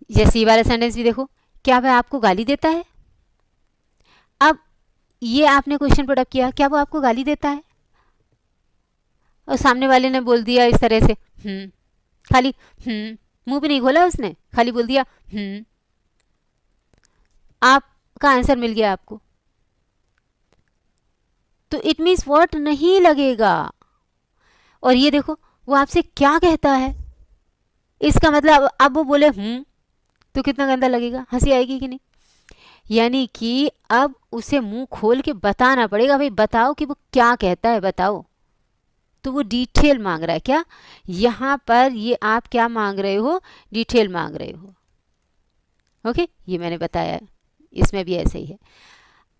जैसे ये वाला सेंटेंस भी देखो, क्या वह आपको गाली देता है। अब ये आपने क्वेश्चन पुट अप किया, क्या वो आपको गाली देता है, और सामने वाले ने बोल दिया इस तरह से खाली मुंह भी नहीं खोला उसने, खाली बोल दिया आपका आंसर मिल गया आपको। तो इट मीन्स व्हाट नहीं लगेगा। और ये देखो वो आपसे क्या कहता है, इसका मतलब अब वो बोले तो कितना गंदा लगेगा, हंसी आएगी कि नहीं। यानी कि अब उसे मुंह खोल के बताना पड़ेगा, भाई बताओ कि वो क्या कहता है, बताओ। तो वो डिटेल मांग रहा है क्या, यहाँ पर ये आप क्या मांग रहे हो, डिटेल मांग रहे हो। ओके, ये मैंने बताया, इसमें भी ऐसे ही है।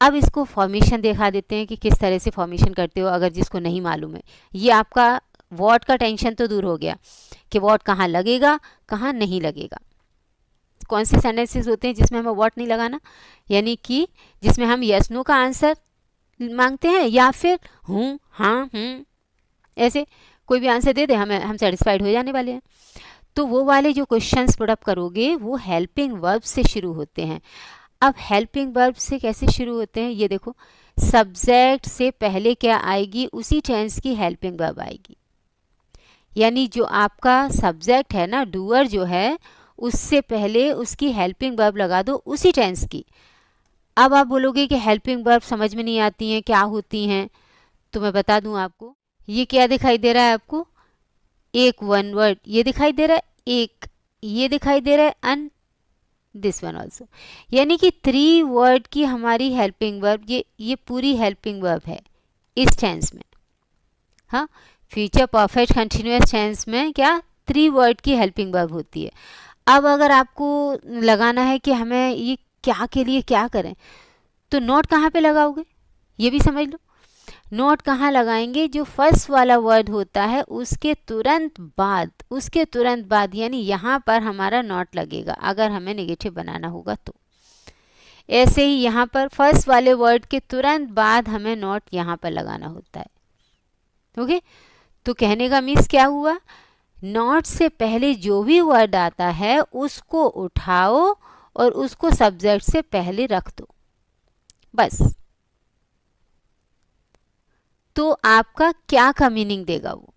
अब इसको फॉर्मेशन दिखा देते हैं कि किस तरह से फॉर्मेशन करते हो, अगर जिसको नहीं मालूम है। ये आपका व्हाट का टेंशन तो दूर हो गया कि व्हाट कहाँ लगेगा कहाँ नहीं लगेगा। कौन से सेंटेंसेस होते हैं जिसमें हमें व्हाट नहीं लगाना, यानी कि जिसमें हम यस नो का आंसर मांगते हैं, या फिर हूँ हाँ ऐसे कोई भी आंसर दे दे, हम सेटिस्फाइड हो जाने वाले हैं। तो वो वाले जो क्वेश्चंस पुट अप करोगे वो हेल्पिंग वर्ब से शुरू होते हैं। अब हेल्पिंग वर्ब से कैसे शुरू होते हैं, ये देखो, सब्जेक्ट से पहले क्या आएगी, उसी टेंस की हेल्पिंग वर्ब आएगी। यानी जो आपका सब्जेक्ट है ना, डूअर जो है, उससे पहले उसकी हेल्पिंग वर्ब लगा दो उसी टेंस की। अब आप बोलोगे कि हेल्पिंग वर्ब समझ में नहीं आती हैं, क्या होती हैं, तो मैं बता दूं आपको। ये क्या दिखाई दे रहा है आपको, एक वन वर्ड ये दिखाई दे रहा है, एक ये दिखाई दे रहा है, एंड दिस वन ऑल्सो। यानी कि 3 वर्ड की हमारी हेल्पिंग वर्ब, ये पूरी हेल्पिंग वर्ब है इस टेंस में। हाँ, फ्यूचर परफेक्ट कंटिन्यूअस टेंस में क्या 3 वर्ड की हेल्पिंग वर्ब होती है। अब अगर आपको लगाना है कि हमें ये क्या के लिए क्या करें, तो नोट कहाँ पे लगाओगे, ये भी समझ लो। नोट कहाँ लगाएंगे, जो फर्स्ट वाला वर्ड होता है उसके तुरंत बाद यानी यहाँ पर हमारा नोट लगेगा, अगर हमें नेगेटिव बनाना होगा तो। ऐसे ही यहाँ पर फर्स्ट वाले वर्ड के तुरंत बाद हमें नोट यहाँ पर लगाना होता है। ओके, तो कहने का मीन्स क्या हुआ, नॉट से पहले जो भी वर्ड आता है उसको उठाओ और उसको सब्जेक्ट से पहले रख दो, बस। तो आपका क्या का मीनिंग देगा वो,